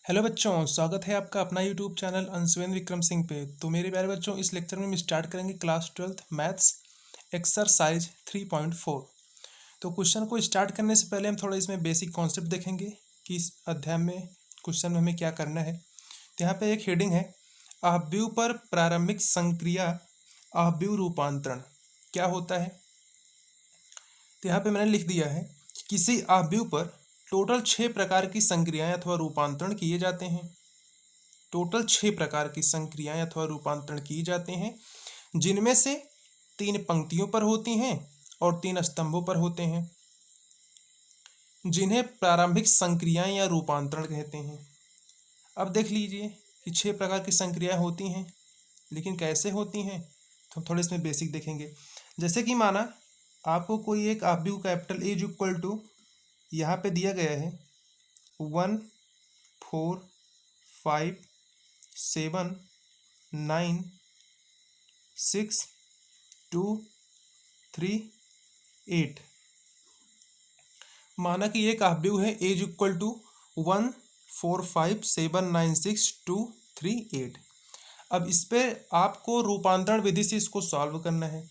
Hello बच्चों, स्वागत है आपका अपना यूट्यूब चैनल अंशुवेंद्र विक्रम सिंह पे। तो मेरे प्यारे बच्चों, इस लेक्चर में हम स्टार्ट करेंगे क्लास 12th मैथ्स एक्सरसाइज 3.4। तो क्वेश्चन को स्टार्ट करने से पहले हम थोड़ा इसमें बेसिक कॉन्सेप्ट देखेंगे कि इस अध्याय में क्वेश्चन में हमें क्या करना है। तो यहाँ पे एक हेडिंग है, आव्यूह पर प्रारंभिक संक्रिया आव्यूह रूपांतरण क्या होता है। तो यहाँ पे मैंने लिख दिया है कि किसी आव्यूह पर टोटल 6 प्रकार की संक्रियाएं अथवा रूपांतरण किए जाते हैं। टोटल 6 प्रकार की संक्रियाएं अथवा रूपांतरण किए जाते हैं, जिनमें से 3 पंक्तियों पर होती हैं और 3 स्तंभों पर होते हैं, जिन्हें प्रारंभिक संक्रियाएं या रूपांतरण कहते हैं। अब देख लीजिए कि 6 प्रकार की संक्रियाएं होती हैं, लेकिन कैसे होती हैं तो हम थोड़े इसमें बेसिक देखेंगे। जैसे कि माना आपको कोई एक आव्यूह capital A is equal to यहाँ पे दिया गया है 1 4 5 7 9 6 2 3 8। माना कि एक आव्यूह है ए इज इक्वल टू 1 4 5 7 9 6 2 3 8। अब इस पे आपको रूपांतरण विधि से इसको सॉल्व करना है।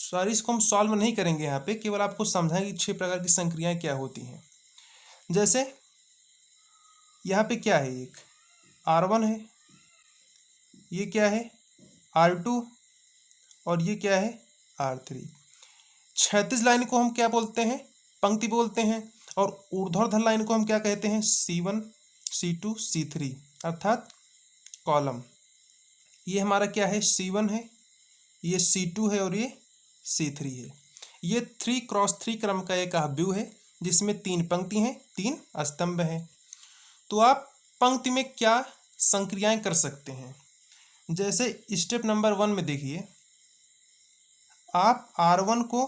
सॉरी, इसको हम सॉल्व नहीं करेंगे, यहाँ पे केवल आपको समझाएंगे 6 प्रकार की संक्रियाएं क्या होती हैं। जैसे यहाँ पे क्या है, एक R1 है, ये क्या है R2 और ये क्या है R3। क्षैतिज लाइन को हम क्या बोलते हैं, पंक्ति बोलते हैं, और ऊर्ध्वाधर लाइन को हम क्या कहते हैं, C1 C2 C3 अर्थात कॉलम। ये हमारा क्या है, C1 है, ये C2 है और ये C3 है। ये 3x3 क्रम का एक आव्यूह है जिसमें 3 पंक्ति हैं, 3 स्तंभ हैं। तो आप पंक्ति में क्या संक्रियाएं कर सकते हैं। जैसे स्टेप नंबर 1 में देखिए, आप R1 को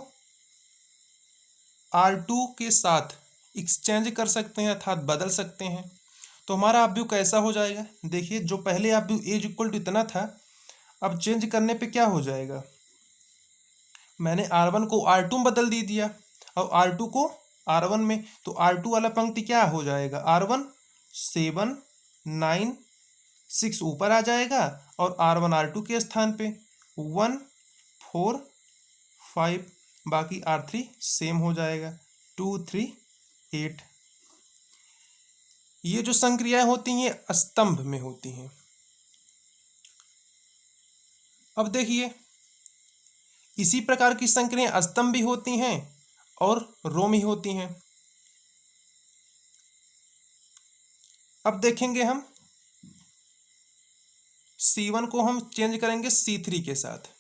R2 के साथ एक्सचेंज कर सकते हैं अर्थात बदल सकते हैं। तो हमारा आव्यूह कैसा हो जाएगा, देखिए जो पहले आव्यूह ए इक्वल टू इतना था, अब चेंज करने पे क्या हो जाएगा, मैंने R1 को R2 में बदल दे दिया और R2 को R1 में, तो R2 वाला पंक्ति क्या हो जाएगा, R1 7 9 6 ऊपर आ जाएगा और R1 R2 के स्थान पे 1 4 5, बाकी R3 सेम हो जाएगा 2 3 8। ये जो संक्रियाएं होती हैं स्तंभ में होती हैं। अब देखिए इसी प्रकार की संक्रियाएं स्तंभ भी होती हैं और रो में होती हैं। अब देखेंगे हम C1 को हम चेंज करेंगे C3 के साथ।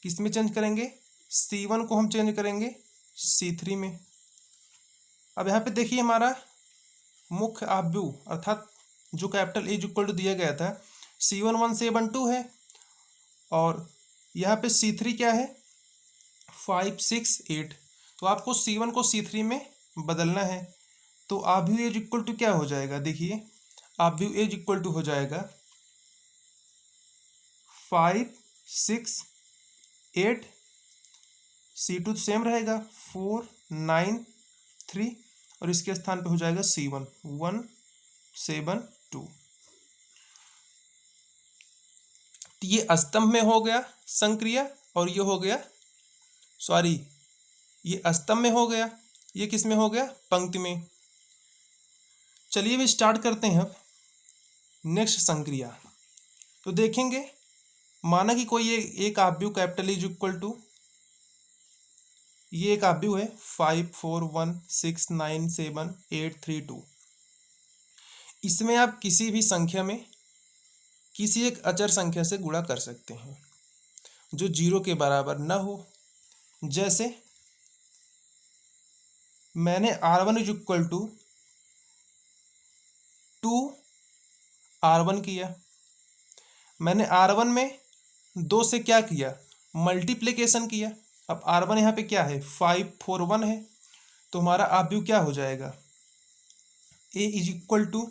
किस में चेंज करेंगे, C1 को हम चेंज करेंगे C3 में। अब यहाँ पे देखिए हमारा मुख्य आव्यूह अर्थात जो कैपिटल ए इक्वल टू दिया गया था C1 172 है और यहाँ पे C3 क्या है 5 6 8। तो आपको C1 को C3 में बदलना है। तो आव्यूह एज इक्वल टू क्या हो जाएगा, देखिए आव्यूह एज इक्वल टू हो जाएगा 5 6 8, C2 सेम रहेगा 4 9 3 और इसके स्थान पे हो जाएगा C1 1 7 2। ये स्तंभ में हो गया संक्रिया और ये हो गया, सॉरी ये स्तंभ में हो गया, ये किस में हो गया, पंक्ति में। चलिए भी स्टार्ट करते हैं अब नेक्स्ट संक्रिया। तो देखेंगे माना कि कोई एक आव्यूह कैपिटल इज इक्वल टू, ये एक आव्यूह है 5 4 1 6 9 7 8 3 2। इसमें आप किसी भी संख्या में किसी एक अचर संख्या से गुणा कर सकते हैं जो 0 के बराबर न हो। जैसे मैंने R1 is equal to 2 R1 किया, मैंने R1 में 2 से क्या किया, मल्टीप्लिकेशन किया। अब R1 यहाँ पे क्या है 5 4 1 है, तो हमारा आव्यूह क्या हो जाएगा, A इज इक्वल टू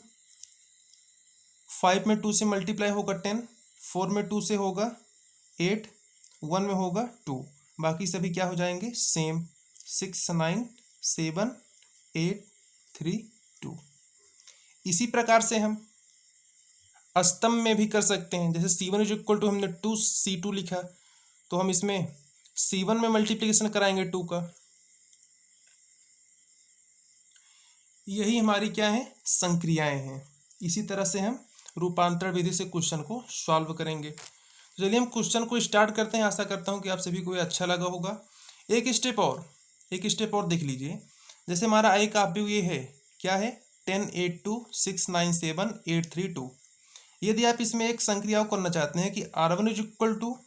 5 में 2 से मल्टीप्लाई होगा 10, 4 में 2 से होगा 8, 1 में होगा 2, बाकी सभी क्या हो जाएंगे सेम 6 9 7 8 3 2। इसी प्रकार से हम स्तंभ में भी कर सकते हैं। जैसे C1 इज इक्वल टू हमने 2C2 लिखा, तो हम इसमें C1 में मल्टीप्लिकेशन कराएंगे 2 का। यही हमारी क्या है, संक्रियाएं हैं। इसी तरह से हम रूपांतरण विधि से क्वेश्चन को सॉल्व करेंगे। तो चलिए हम क्वेश्चन को स्टार्ट करते हैं। आशा करता हूँ कि आप सभी को अच्छा लगा होगा। एक स्टेप और देख लीजिए। जैसे हमारा एक अवयव ये है, क्या है, 1082697832। यदि आप इसमें एक संक्रिया करना चाहते हैं कि R1 is equal to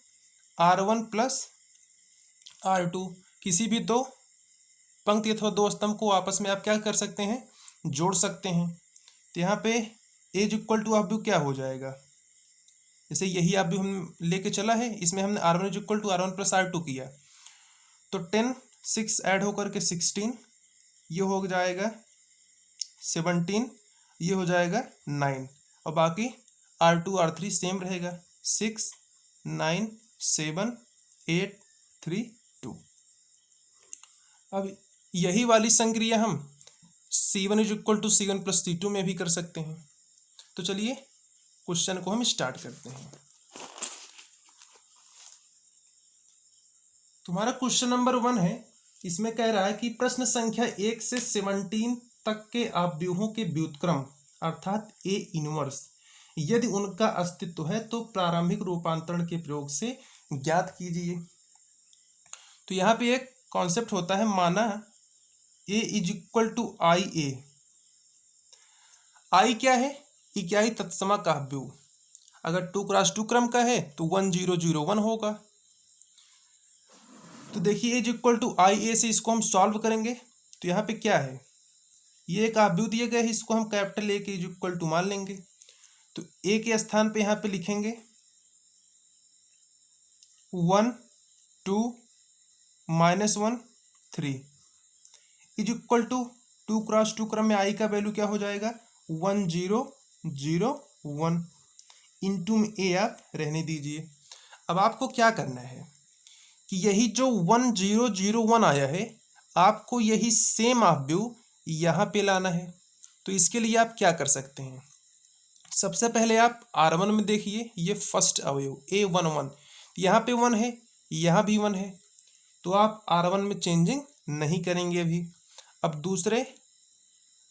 R1 plus R2, किसी भी दो पंक्ति अथवा दो स्तंभ को आपस में आप क्या कर सकते हैं, जोड़ सकते हैं। तो यहाँ पे एज इक्वल टू अवयव क्या हो जाएगा, जैसे यही अवयव हम लेके चला है, इसमें हमने R1 is equal to R1 plus R2 किया, तो 10 6 ऐड होकर के 16, ये हो जाएगा 17, ये हो जाएगा 9, और बाकी R2 R3 सेम रहेगा, 6 9 7 8 3 2। अब यही वाली संक्रिया हम C1 is equal to C1 plus C2 में भी कर सकते हैं। तो चलिए क्वेश्चन को हम स्टार्ट करते हैं। तुम्हारा क्वेश्चन नंबर 1 है। इसमें कह रहा है कि प्रश्न संख्या 1 से 17 तक के अवयवों के व्युत्क्रम अर्थात A इनवर्स यदि उनका अस्तित्व है तो प्रारंभिक रूपांतरण के प्रयोग से ज्ञात कीजिए। तो यहाँ पे एक कॉन्सेप्ट होता है, माना A इज इक्वल टू आई ए। आई क्या है, इकाई तत्समा का अवयव। अगर 2x2 क्रम का है तो 1 0 0 1 होगा। तो देखिए इज इक्वल टू आई ए से इसको हम सॉल्व करेंगे। तो यहाँ पे क्या है, ये एक अवयव दिए गए है, इसको हम कैपिटल ए के इज इक्वल टू मान लेंगे। तो ए के स्थान पे यहाँ पे लिखेंगे 1 2 -1 3 इज इक्वल टू 2x2 क्रम में आई का वैल्यू क्या हो जाएगा, 1 0 0 1 इंटू में ए आप रहने दीजिए। अब आपको क्या करना है कि यही जो 1 0 0 1 आया है, आपको यही सेम अवयव यहाँ पे लाना है। तो इसके लिए आप क्या कर सकते हैं, सबसे पहले आप R1 में देखिए, ये फर्स्ट अवयव A11, यहाँ पे 1 है, यहाँ भी 1 है, तो आप R1 में चेंजिंग नहीं करेंगे अभी। अब दूसरे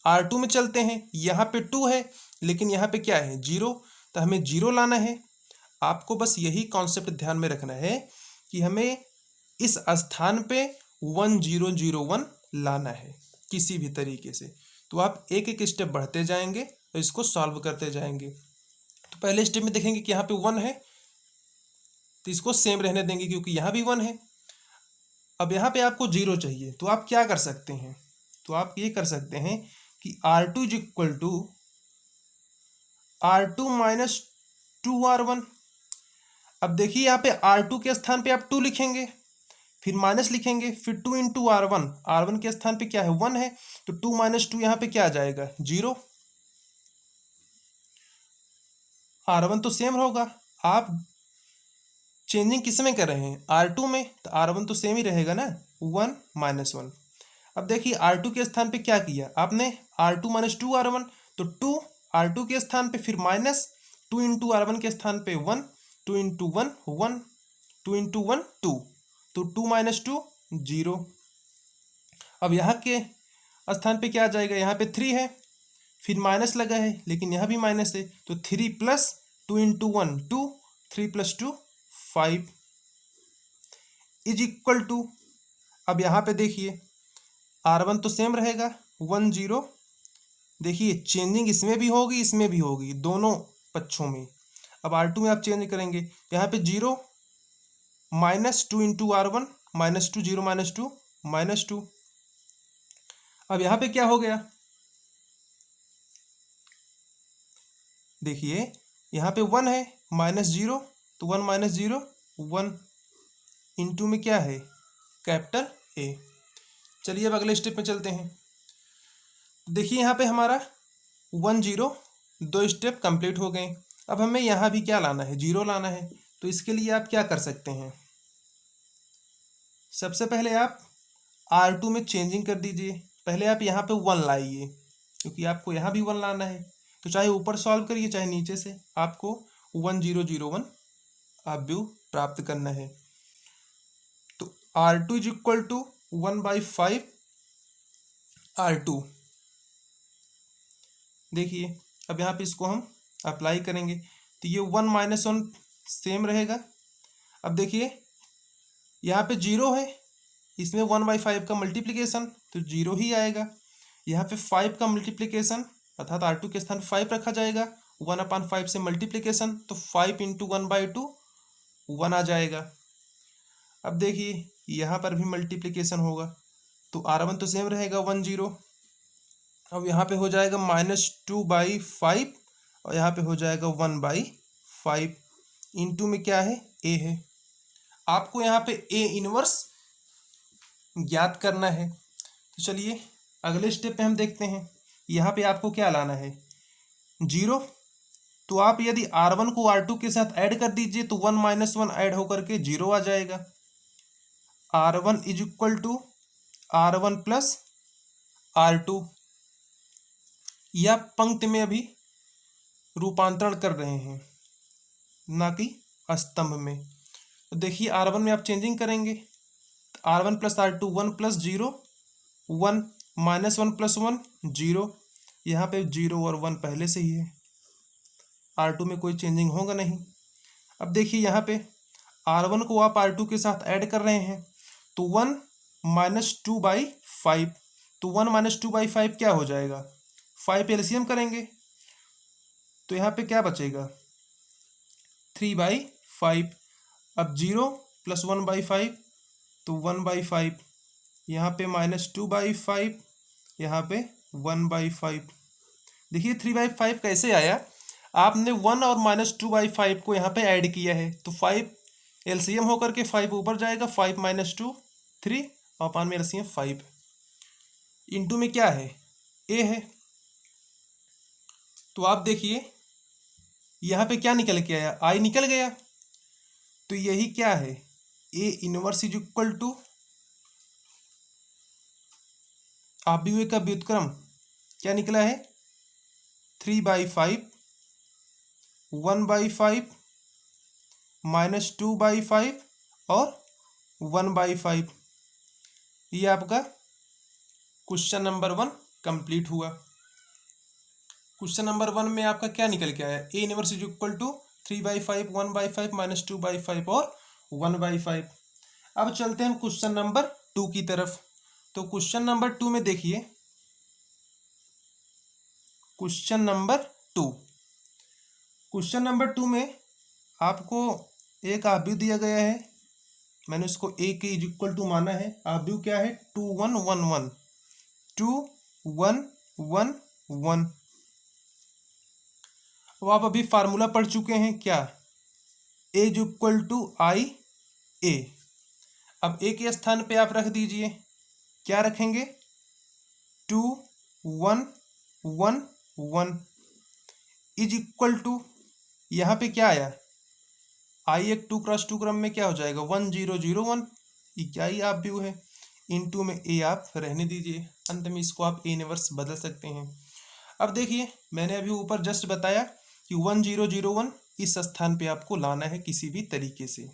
R2 में चलते हैं, यहाँ पे 2 है लेकिन यहाँ पे क्या है, 0, तो हमें 0 लाना है। आपको बस यही कॉन्सेप्ट ध्यान में रखना है कि हमें इस स्थान पे 1 0 0 1 लाना है किसी भी तरीके से। तो आप एक एक स्टेप बढ़ते जाएंगे और इसको सॉल्व करते जाएंगे। तो पहले स्टेप में देखेंगे कि यहाँ पे 1 है, तो इसको सेम रहने देंगे क्योंकि यहाँ भी 1 है। अब यहाँ पे आपको 0 चाहिए, तो आप क्या कर सकते हैं, तो आप ये कर सकते हैं कि R2 is equal to R2 minus 2R1। अब देखिए यहाँ पे R2 के स्थान पे आप 2 लिखेंगे, फिर माइनस लिखेंगे, फिर 2 इंटू R1, R1 के स्थान पे क्या है, 1 है, तो 2 माइनस 2 यहाँ पे क्या आ जाएगा, 0। R1 तो सेम होगा, आप चेंजिंग किस में कर रहे हैं, R2 में, तो R1 तो सेम ही रहेगा ना, 1 -1। अब देखिए R2 के स्थान पे क्या किया आपने, R2 माइनस 2R1, तो 2 R2 के स्थान पे, फिर माइनस 2 इंटू R1 के स्थान पे 1, 2 इंटू 1 1, 2 इंटू 1 2, तो 2 माइनस 2 0। अब यहाँ के स्थान पे क्या आ जाएगा, यहाँ पे 3 है, फिर माइनस लगा है लेकिन यहाँ भी माइनस है, तो 3 plus 2 into 1 2, 3 plus 2 5 is equal to, अब यहाँ पे देखिए R1 तो सेम रहेगा 1 0, देखिए चेंजिंग इसमें भी होगी इसमें भी होगी, दोनों पक्षों में। अब R2 में आप चेंज करेंगे, यहाँ पे 0 माइनस 2 इंटू R1 -2 0 -2 -2। अब यहाँ पे क्या हो गया, देखिए यहाँ पे 1 है, -0, तो 1 -0 1 इंटू में क्या है, कैपिटल ए। चलिए अब अगले स्टेप में चलते हैं। देखिए यहाँ पे हमारा 1 0 2 स्टेप कंप्लीट हो गए। अब हमें यहाँ भी क्या लाना है, 0 लाना है। तो इसके लिए आप क्या कर सकते हैं, सबसे पहले आप R2 में चेंजिंग कर दीजिए। पहले आप यहाँ पे 1 लाइए क्योंकि आपको यहाँ भी 1 लाना है। तो चाहे ऊपर सॉल्व करिए चाहे नीचे से, आपको 1001 आव्यूह प्राप्त करना है। तो R2 is equal to 1/5 R2। देखिए अब यहाँ पे इसको हम अप्लाई करेंगे तो ये 1 - 1 सेम रहेगा। अब देखिए यहाँ पे 0 है, इसमें 1/5 का मल्टीप्लिकेशन तो 0 ही आएगा। यहाँ पे 5 का मल्टीप्लिकेशन अर्थात R2 के स्थान 5 रखा जाएगा, 1/5 से मल्टीप्लिकेशन तो 5 × 1/2 1 आ जाएगा। अब देखिए यहाँ पर भी मल्टीप्लिकेशन होगा तो R1 तो सेम रहेगा 10। अब यहाँ पे हो जाएगा -2/5 और यहाँ पे हो जाएगा 1/5। इंटू में क्या है A है। आपको यहाँ पे A इनवर्स ज्ञात करना है। तो चलिए अगले स्टेप पे हम देखते हैं। यहाँ पे आपको क्या लाना है 0। तो आप यदि R1 को R2 के साथ ऐड कर दीजिए तो 1 - 1 ऐड होकर के 0 आ जाएगा। R1 is equal to R1 plus R2। या पंक्ति में अभी रूपांतरण कर रहे हैं ना कि स्तंभ में। तो देखिए R1 में आप चेंजिंग करेंगे R1 प्लस R2 1 + 0 1 -1 + 1 0। यहाँ पे 0 और 1 पहले से ही है, R2 में कोई चेंजिंग होगा नहीं। अब देखिए यहाँ पे R1 को आप R2 के साथ ऐड कर रहे हैं तो 1 - 2/5। तो 1 - 2/5 क्या हो जाएगा 5 एलसीएम करेंगे तो यहाँ पे क्या बचेगा 3/5। अब 0 + 1/5 तो 1/5। यहाँ पे -2/5, यहाँ पे 1/5। देखिए 3/5 कैसे आया, आपने 1 और -2/5 को यहाँ पे ऐड किया है तो 5 एलसीएम होकर के 5 ऊपर जाएगा, 5 - 2 3 और 5 में एलसीएम 5। इंटू में क्या है A है। तो आप देखिए यहाँ पे क्या निकल के आया I निकल गया। तो यही क्या है A inverse is equal to आव्यूह का व्युत्क्रम क्या निकला है 3/5 1/5 -2/5 और 1/5। ये आपका क्वेश्चन नंबर 1 कंप्लीट हुआ। क्वेश्चन नंबर 1 में आपका क्या निकल के आया A inverse is equal to 3/5 1/5 -2/5 और 1/5। अब चलते हैं हम क्वेश्चन नंबर 2 की तरफ। तो क्वेश्चन नंबर 2 में देखिए क्वेश्चन नंबर 2 में आपको एक आव्यूह दिया गया है, मैंने उसको A के इज इक्वल टू माना है। आव्यूह क्या है 2 1 1 1 2 1 1 1। अब आप अभी फार्मूला पढ़ चुके हैं क्या A is equal to I A। अब A के स्थान पे आप रख दीजिए, क्या रखेंगे 2 1 1 1 इज इक्वल टू यहाँ पे क्या आया I एक 2 × 2 क्रम में क्या हो जाएगा 1 0 0 1। क्या ही आव्यूह है। इनटू में A आप रहने दीजिए, अंत में इसको आप A इनवर्स बदल सकते हैं। अब देखिए मैंने अभी ऊपर जस्ट बताया कि 1 0 0 1 इस स्थान पे आपको लाना है किसी भी तरीके से।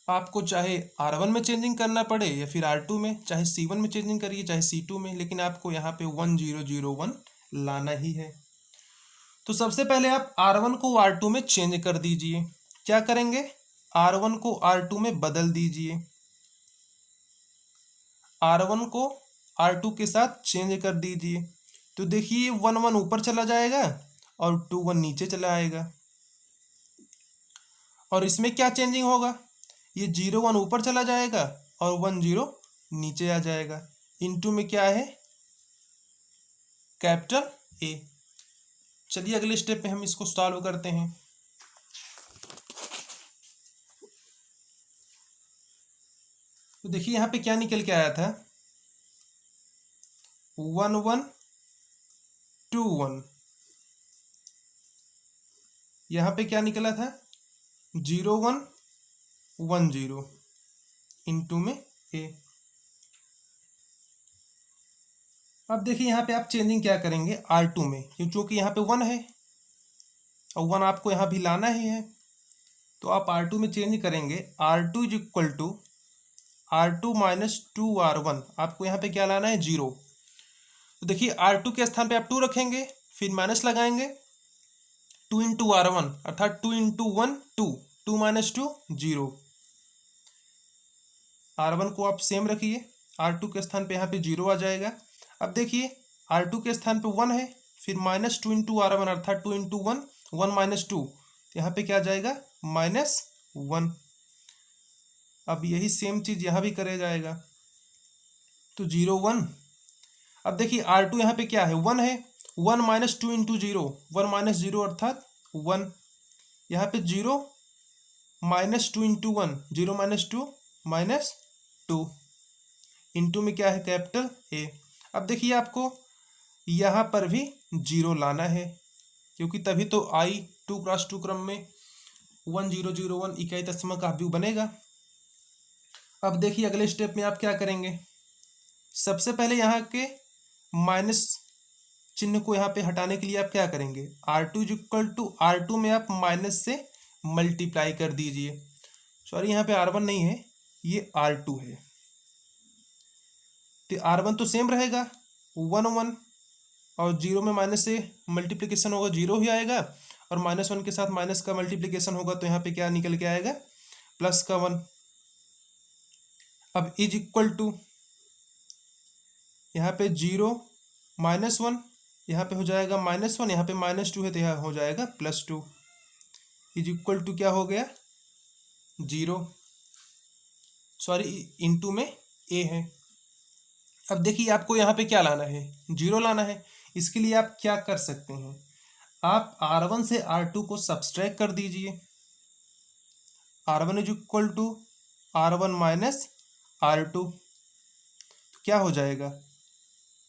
आपको चाहे R1 में चेंजिंग करना पड़े या फिर R2 में, चाहे C1 में चेंजिंग करिए चाहे C2 में, लेकिन आपको यहाँ पे 1 0 0 1 लाना ही है। तो सबसे पहले आप R1 को R2 में चेंज कर दीजिए। क्या करेंगे R1 को R2 में बदल दीजिए। R1 को R2 के साथ चेंज कर दीजिए तो देखिए 1 1 ऊपर चला जाएगा और 2 1 नीचे चला आएगा। और इसमें क्या चेंजिंग होगा, ये 0 1 ऊपर चला जाएगा और 1 0 नीचे आ जाएगा। इनटू में क्या है कैपिटल A। चलिए अगले स्टेप पे हम इसको सॉल्व करते हैं। तो देखिए यहाँ पे क्या निकल के आया था 1 1 2 1। यहाँ पे क्या निकला था 0 1 1 0 इनटू में A। अब देखिए यहाँ पे आप चेंजिंग क्या करेंगे R2 में, क्योंकि यहाँ पे 1 है और 1 आपको यहाँ भी लाना ही है, तो आप R2 में चेंज करेंगे। R2 is equal to R2 minus 2R1, आपको यहाँ पे क्या लाना है 0। तो देखिए R2 के स्थान पे आप 2 रखेंगे, फिर माइनस लगाएंगे, 2 इंटू R1 अर्थात 2 इंटू 1 2, 2 माइनस 2 0। R1 को आप सेम रखिए, R2 के स्थान पे यहाँ पे 0 आ जाएगा। अब देखिए R2 के स्थान पे 1 है, फिर माइनस 2 इंटू R1 अर्थात 2 इंटू 1, 1 माइनस 2, तो यहाँ पे क्या आ जाएगा -1। अब यही सेम चीज यहाँ भी करे जाएगा, तो 0 1। अब देखिए R2 यहाँ पे क्या है 1 है, 1 माइनस 2 इंटू 0, 1 माइनस 0 अर्थात 1। यहाँ पे 0 माइनस 2 इंटू 1, 0 माइनस 2 -2, इंटू में क्या है कैपिटल A। अब देखिए आपको यहाँ पर भी 0 लाना है, क्योंकि तभी तो I 2x2 क्रम में 1 0 0 1 इकाई दशमलव का अवयव बनेगा। अब देखिए अगले स्टेप में आप क्या करेंगे, सबसे पहले यहाँ के माइनस चिन्ह को यहाँ पे हटाने के लिए आप क्या करेंगे, R2 is equal to R2 में आप माइनस से मल्टीप्लाई कर दीजिए। सॉरी यहाँ पे R1 नहीं है, ये R2 है, तो R1 तो सेम रहेगा 1 1, और 0 में माइनस से मल्टीप्लिकेशन होगा 0 ही आएगा, और -1 के साथ माइनस का मल्टीप्लिकेशन होगा तो यहाँ पे क्या निकल के आएगा प्लस का 1। अब इज इक्वल टू यहाँ पे 0 -1, यहाँ पे हो जाएगा -1, यहाँ पे -2 है तो यहाँ हो जाएगा +2, इज इक्वल टू क्या हो गया 0, सॉरी इंटू में A है। अब देखिए आपको यहाँ पे क्या लाना है 0 लाना है। इसके लिए आप क्या कर सकते हैं, आप R1 से R2 को सब्सट्रैक्ट कर दीजिए। R1 is equal to R1 minus R2, तो क्या हो जाएगा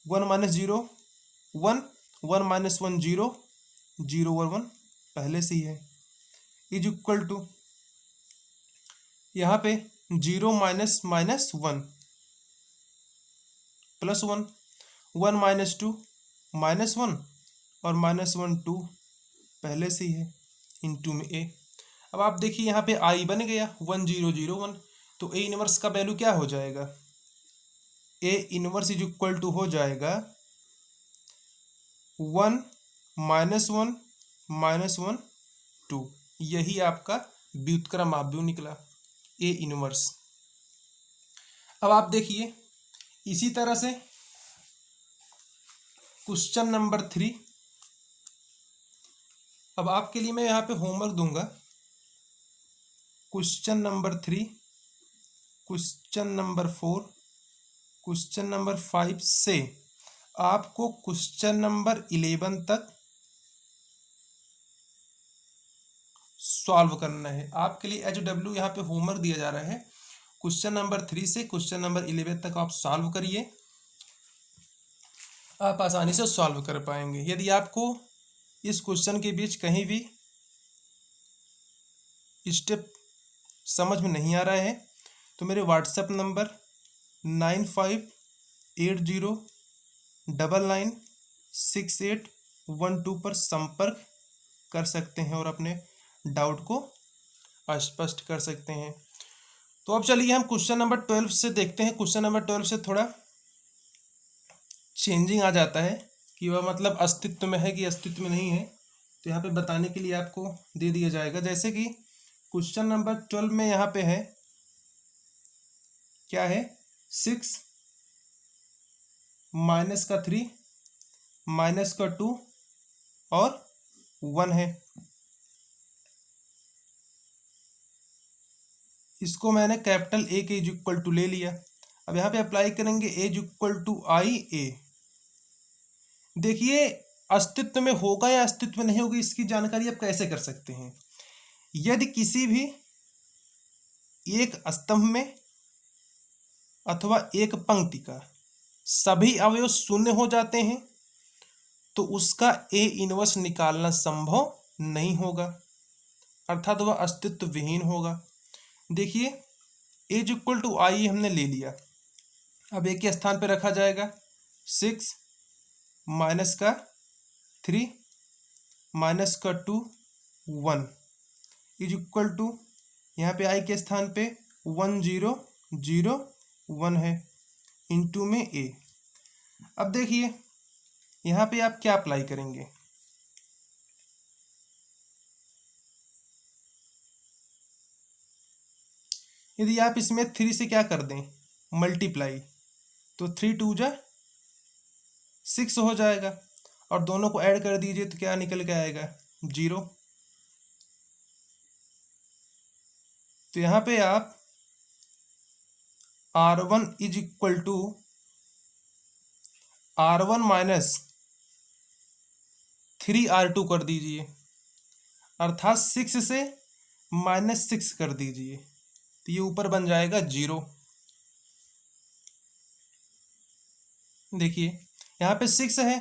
1 माइनस 0 1, 1 माइनस 1 0, 0 और 1 पहले से ही है, इज इक्वल टू यहाँ पे 0 माइनस माइनस 1 प्लस 1, 1 माइनस 2 -1 और -1 2 पहले से ही है, इंटू में A। अब आप देखिए यहाँ पे I बन गया 1 0 0 1, तो A इनवर्स का वैल्यू क्या हो जाएगा, A inverse is equal to हो जाएगा 1 -1 -1 2। यही आपका व्युत्क्रम अवयव निकला A इनवर्स। अब आप देखिए इसी तरह से क्वेश्चन नंबर 3, अब आपके लिए मैं यहाँ पे होमवर्क दूंगा। Question number 3, question number 4, question number 5 से आपको क्वेश्चन नंबर 11 तक सॉल्व करना है। आपके लिए HW यहाँ पे होमवर्क दिया जा रहा है। क्वेश्चन नंबर 3 से क्वेश्चन नंबर 11 तक आप सॉल्व करिए, आप आसानी से सॉल्व कर पाएंगे। यदि आपको इस क्वेश्चन के बीच कहीं भी स्टेप समझ में नहीं आ रहा है तो मेरे व्हाट्सएप नंबर 9580996812 पर संपर्क कर सकते हैं और अपने डाउट को स्पष्ट कर सकते हैं। तो अब चलिए हम क्वेश्चन नंबर 12 से देखते हैं। क्वेश्चन नंबर 12 से थोड़ा चेंजिंग आ जाता है कि वह मतलब अस्तित्व में है कि अस्तित्व में नहीं है, तो यहाँ पे बताने के लिए आपको दे दिया जाएगा। जैसे कि क्वेश्चन नंबर 12 में यहाँ पे है क्या है 6 माइनस का 3 माइनस का 2 और 1 है। इसको मैंने कैपिटल A के इज इक्वल टू ले लिया। अब यहाँ पे अप्लाई करेंगे A is equal to IA। देखिए अस्तित्व में होगा या अस्तित्व में नहीं होगा इसकी जानकारी आप कैसे कर सकते हैं। यदि किसी भी एक स्तंभ में अथवा एक पंक्ति का सभी अवयव शून्य हो जाते हैं तो उसका A इनवर्स निकालना संभव नहीं होगा, अर्थात वह अस्तित्व विहीन होगा। देखिए A is equal to I हमने ले लिया, अब A के स्थान पर रखा जाएगा 6 माइनस का 3 माइनस का 2 1 इज इक्वल टू यहाँ पे आई के स्थान पे 1 0 0 1 है इंटू में ए। अब देखिए यहाँ पे आप क्या अप्लाई करेंगे, यदि आप इसमें 3 से क्या कर दें मल्टीप्लाई, तो 3 2 जा 6 हो जाएगा, और दोनों को ऐड कर दीजिए तो क्या निकल के आएगा 0। तो यहाँ पे आप R1 is equal to R1 minus 3R2 कर दीजिए, अर्थात 6 से -6 कर दीजिए, तो ये ऊपर बन जाएगा 0। देखिए यहाँ पे 6 है,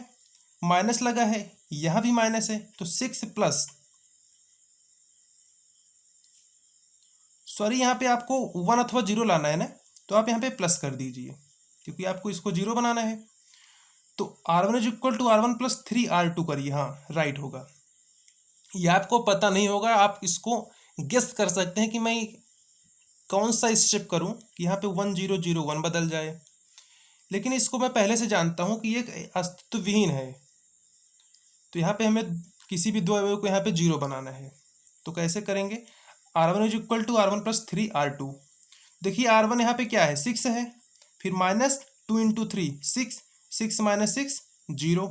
माइनस लगा है, यहाँ भी माइनस है, तो 6 प्लस, सॉरी यहाँ पे आपको 1 अथवा 0 लाना है ना, तो आप यहाँ पे प्लस कर दीजिए क्योंकि आपको इसको 0 बनाना है। तो R1 is equal to R1 plus 3R2 करिए, हाँ राइट होगा। ये आपको पता नहीं होगा, आप इसको गेस कर सकते हैं कि मैं कौन सा स्टेप करूं कि यहाँ पे 1 0 0 1 बदल जाए, लेकिन इसको मैं पहले से जानता हूं कि ये अस्तित्व विहीन है। तो यहाँ पे हमें किसी भी दो अवयव को यहाँ पे 0 बनाना है, तो कैसे करेंगे, R1 is equal to R1 plus 3R2। देखिए R1 यहाँ पे क्या है 6 है, फिर माइनस 2 इंटू 3 6, 6 माइनस 6 0।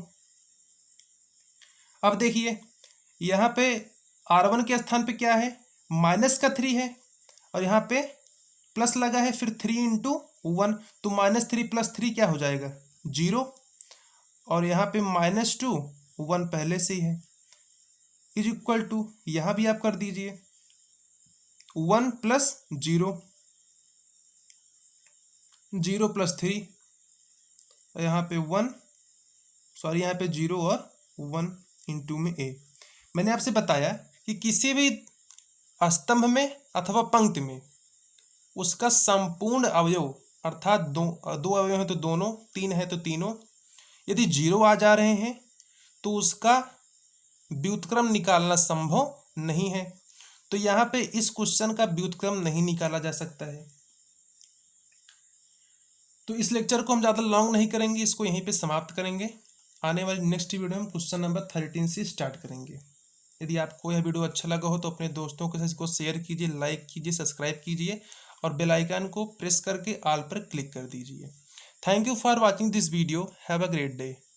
अब देखिए यहाँ पे R1 के स्थान पे क्या है माइनस का 3 है, और यहाँ पे प्लस लगा है, फिर 3 इंटू 1, तो -3 + 3 क्या हो जाएगा 0, और यहाँ पे -2 1 पहले से ही है इज इक्वल टू, यहाँ भी आप कर दीजिए 1 + 0 0 + 3, और यहाँ पे 1 सॉरी यहाँ पे 0 और 1 इंटू में ए। मैंने आपसे बताया कि किसी भी स्तंभ में अथवा पंक्ति में उसका संपूर्ण अवयव, अर्थात दो अवयव हैं तो दोनों, 3 है तो तीनों, यदि 0 आ जा रहे हैं तो उसका व्युत्क्रम निकालना संभव नहीं है। तो यहाँ पे इस क्वेश्चन का व्युत्क्रम नहीं निकाला जा सकता है। तो इस लेक्चर को हम ज़्यादा लॉन्ग नहीं करेंगे, इसको यहीं पे समाप्त करेंगे। आने वाली नेक्स्ट वीडियो में हम क्वेश्चन नंबर 13 से स्टार्ट करेंगे। यदि आपको यह वीडियो अच्छा लगा हो तो अपने दोस्तों के साथ इसको शेयर कीजिए, लाइक कीजिए, सब्सक्राइब कीजिए, और बेल आइकन को प्रेस करके ऑल पर क्लिक कर दीजिए। Thank you for watching this video. Have a great day.